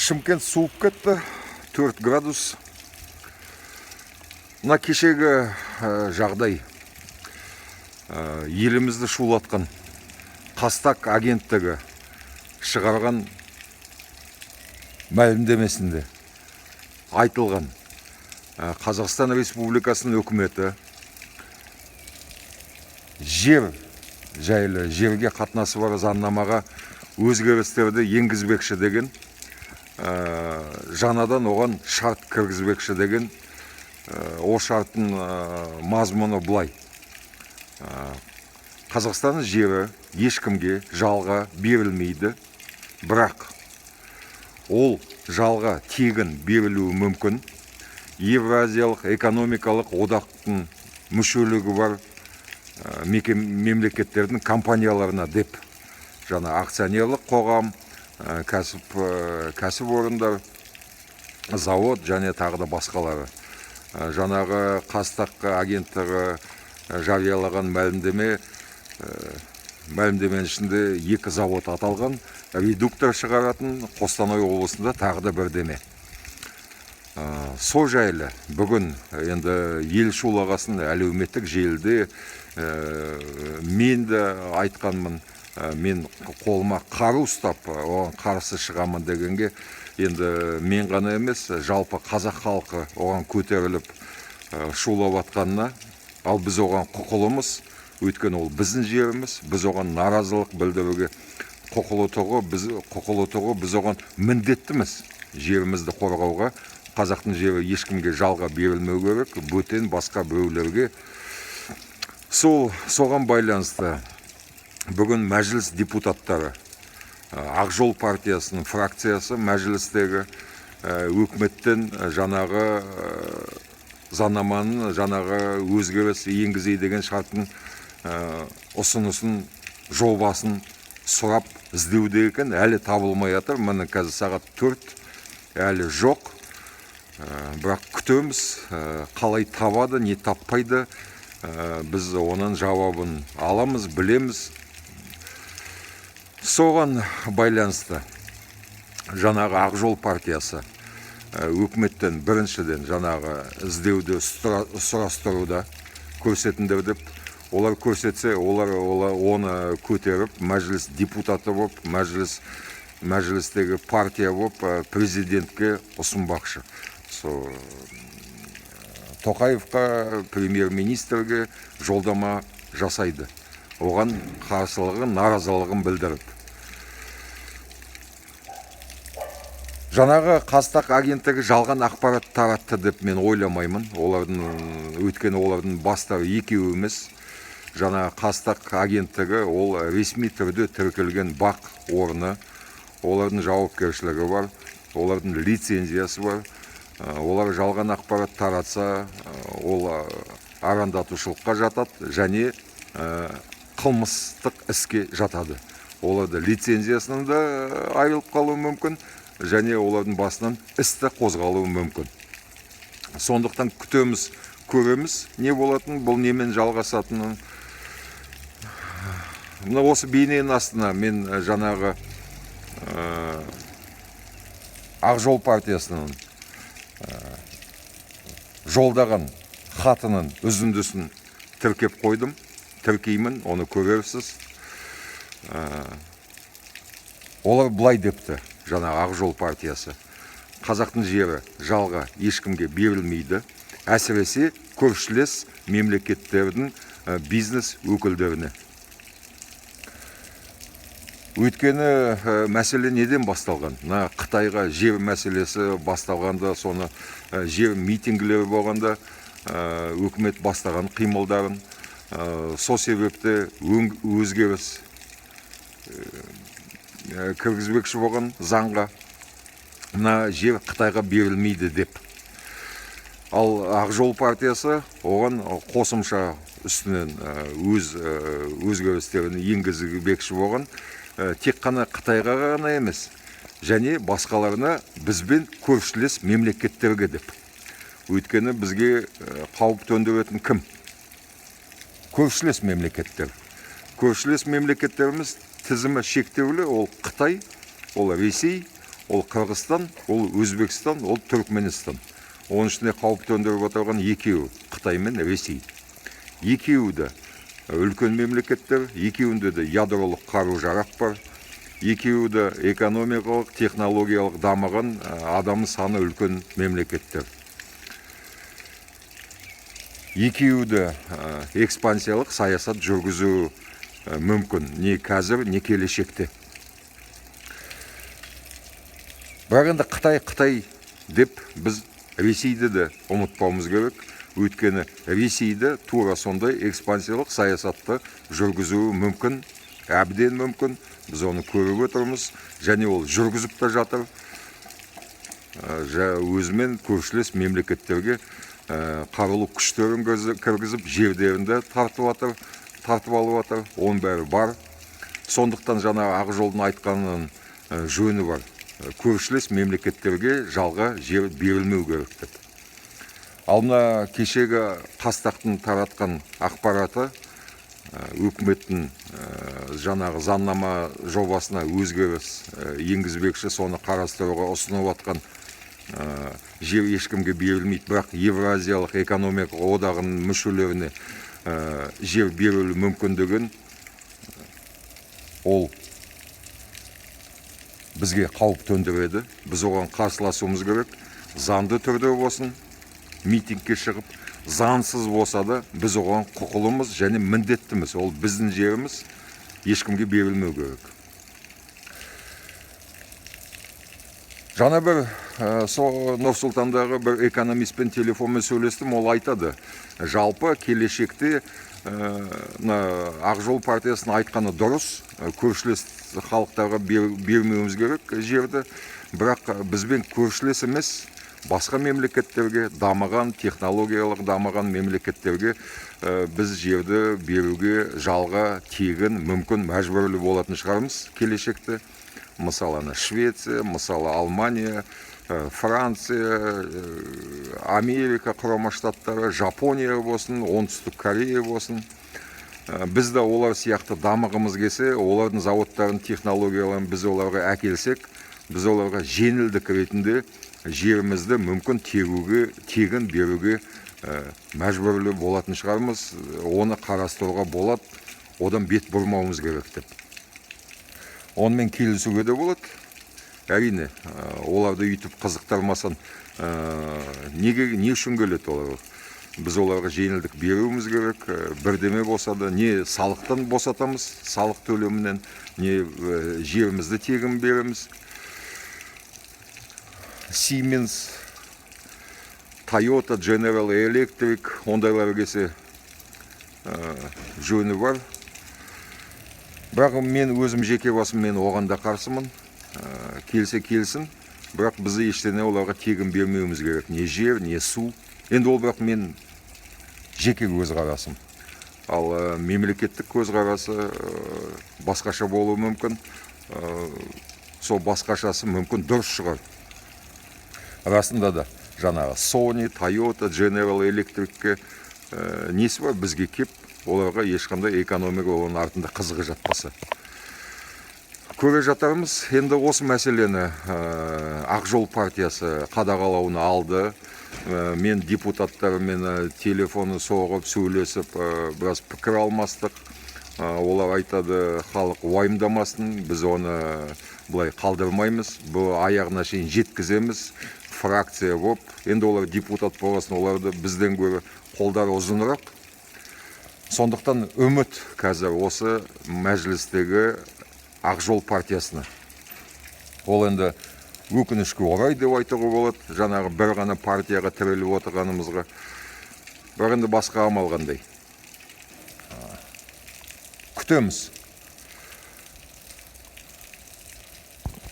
Шымкент суып кетті, 4 градус. Мына кешегі жағдай елімізді шулатқан Қастақ агенттігі шығарған мәлімдемесінде айтылған Қазақстан Республикасының үкіметі жер жайлы жерге қатынасы бар заңнамаға өзгерістерді енгізбекші деген, жаңадан оған шарт кіргізбекші деген, о шарттың мазмұны былай: Қазақстанның жері ешкімге жалға берілмейді, бірақ ол жалға тегін берілуі мүмкін Евразиялық экономикалық одақтың мүшелігі бар мемлекеттердің компанияларына деп, жаңа акционерлік қоғам, кәсіп орындар, завод және тағы да басқалары. Жаңағы Қастақ агенттігі жариялаған мәлімдеменің ішінде 2 завод аталған, редуктор шығаратын Қостанай облысында тағы да бірдеме. Сол жайлы бүгін енді ел шулағасын әлеуметтік желіде мен де айтқанмын, мен қолыма қару ұстап оған қарсы шығамын дегенге, енді мен ғана емес, жалпы қазақ халқы оған көтеріліп шулап атқанына, ал біз оған құқылымыз, өйткені ол біздің жеріміз, біз оған наразылық білдіруге құқылы тұғы, біз оған міндеттіміз жерімізді қорғауға. Қазақтың жері ешкімге жалға берілмеу керек, бөтен басқа біреулерге. Соған байланысты бүгін мәжіліс депутаттары, Ақ Жол партиясының фракциясы мәжілістегі өкіметтен жаңағы заңнаманың жаңағы өзгеріс енгізейін деген шарттың ұсынысын, жобасын сұрап іздеуде екен, әлі табылмай жатыр. Міне қазір сағат 4, әлі жоқ. Бірақ күтеміз, қалай табады, не таппайды, біз оның жауабын аламыз, білеміз. Соған байланысты жаңағы Ақ Жол партиясы өкіметтен біріншіден жаңағы іздеуді сұрастыруда көрсетіндер деп, олар көрсетсе, олар оны көтеріп, мәжіліс депутаты болып, мәжілістегі партия болып, президентке ұсынбақшы. Тоқаевқа, премьер-министрге жолдама жасайды. Оған қарсылығын, наразылығын білдіріп. Жаңағы Қастақ агенттігі жалған ақпарат таратты деп мен ойламаймын. Өйткені олардың бастары екеуі емес. Жаңағы Қастақ агенттігі ол ресми түрде тіркелген бақ орны, олардың жауапкершілігі бар, олардың лицензиясы бар. Олар жалған ақпарат таратса, ол арандатушылыққа жатады және қылмыстық іске жатады. Оларды лицензиясынан да айырылып қалуы мүмкін, және олардың басынан істі қозғалуы мүмкін. Сондықтан күтеміз, көреміз, не болатын, бұл немен жалғасатынын. Мына осы бейненің астына мен жаңағы Ақ Жол партиясының жолдаған хатының үзіндісін тіркеп қойдым, тіркеймін, оны көрерсіз. Олар былай депті, жаңағы Ақ Жол партиясы: Қазақтың жері жалға ешкімге берілмейді, әсіресе көршілес мемлекеттердің бизнес өкілдеріне. Өйткені мәселе неден басталған? Қытайға жер мәселесі басталғанда, соны жер митингілері болғанда өкімет бастаған қимылдарын, сол себепті өзгеріс кіргізбекші болған заңға, мына жер Қытайға берілмейді деп. Ал Ақ Жол партиясы оған қосымша үстінен өз өзгерістерін енгізбекші болған. Тек қана Қытайға ғана емес, және басқаларына бізбен көршілес мемлекеттерге деп. Өйткені бізге қауіп төндіретін кім? Көршілес мемлекеттер. Көршілес мемлекеттеріміз тізімі шектеулі, ол Қытай, ол Ресей, ол Қырғызстан, ол Өзбекстан, ол Түркменстан. Оның ішінде қауіп төндіріп отырған екеуі, Қытай мен Ресей. Екеуі де үлкен мемлекеттер, екеуінде де ядролық қару-жарақ бар. Екеуі де экономикалық, технологиялық дамыған, адам саны үлкен мемлекеттер. Екеуі де экспансиялық саясат жүргізу мүмкін, не қазір, не келешекте. Бірақ енді Қытай деп біз Ресейді де ұмытпауымыз керек. Өйткені Ресейді тура сондай экспансиялық саясатты жүргізуі мүмкін, әбден мүмкін. Біз оны көріп отырмыз, және ол жүргізіп те жатыр. Өзімен көршілес мемлекеттерге қарулы күштерін кіргізіп, жердерінде тартып алып жатыр. Оның бәрі бар. Сондықтан жаңа Ақжолдың айтқанының жөні бар. Көршілес мемлекеттерге жалға жер берілмеу керек деп. Ал мына кешегі Қастақтың таратқан ақпараты үкіметтің жаңағы заңнама жобасына өзгеріс енгізбекші, соны қарастыруға ұсынып жатқан жер ешкімге берілмейді, бірақ Евразиялық экономикалық одағының мүшелеріне жер берілу мүмкіндігін ол бізге қауіп төндіреді. Біз оған қарсыласуымыз керек. Заңды түрде болсын, митингке шығып, заңсыз болса да біз оған құқылымыз және міндеттіміз. Ол біздің жеріміз, ешкімге берілмеу керек. Жаңа бір Нұр-Сұлтандағы бір экономистпен телефонмен сөйлестім, ол айтады. Жалпы келешекте Ақжол партиясының айтқаны дұрыс, көршілес халықтарға бермеуіміз керек жерді, бірақ бізбен көршілес емес, басқа мемлекеттерге, дамыған, технологиялық дамыған мемлекеттерге біз жерді беруге жалға, тегін, мүмкін, мәжбүрлі болатын шығармыз келешекте. Мысалы, Швеция, мысалы, Алмания, Франция, Америка құрама штаттары, Жапония болсын, Оңтүстік Корея болсын. Біз де олар сияқты дамығымыз келсе, олардың заводтарын, технологияларын біз оларға әкелсек, біз оларға жеңілдік ретінде жерімізді мүмкін тегін беруге мәжбүрлі болатын шығармыз. Оны қарастыруға болады, одан бет бұрмауымыз керек деп. Онымен келісуге де болады. Әрине, оларды үйтіп қызықтармасан, не үшін келеді олар? Біз оларға жеңілдік беруіміз керек, бірдеме болса да, не салықтан босатамыз, салық төлемінен, не жерімізді тегін береміз. Siemens, Toyota, General Electric, ондайлар келсе жөні бар. Бірақ мен өзім жеке басым, мен оған да қарсымын. Келсе келсін, бірақ бізді ештеңе оларға тегін бермеуіміз керек. Не жер, не су. Енді ол бірақ мен жеке көзқарасым. Ал мемлекеттік көзқарасы басқаша болуы мүмкін. Сол басқашасы мүмкін дұрыс шығар. Расында да жаңағы Sony, Toyota, General Electric'ке несі бар бізге кеп, оларға ешқандай экономика оның артында қызығы жатпаса. Көре жатармыз. Енді осы мәселені Ақжол партиясы қадағалауына алды. Мен депутаттармен телефоны соғып, сөйлесіп, біраз пікір алмастық. Олар айтады, халық уайымдамасын, біз оны бұлай қалдырмаймыз, бұл аяғына шейін жеткіземіз, фракция болып. Енді олар депутат болғасын, оларды бізден гөрі қолдары ұзынырақ. Сондықтан үміт қазір осы мәжілістегі Ақжол партиясына. Ол енді өкінішке орай деп айтуға болады, жаңағы бір ғана партияға тіреліп отырғанымызға. Бірақ енді басқа амал қандай. Күтеміз.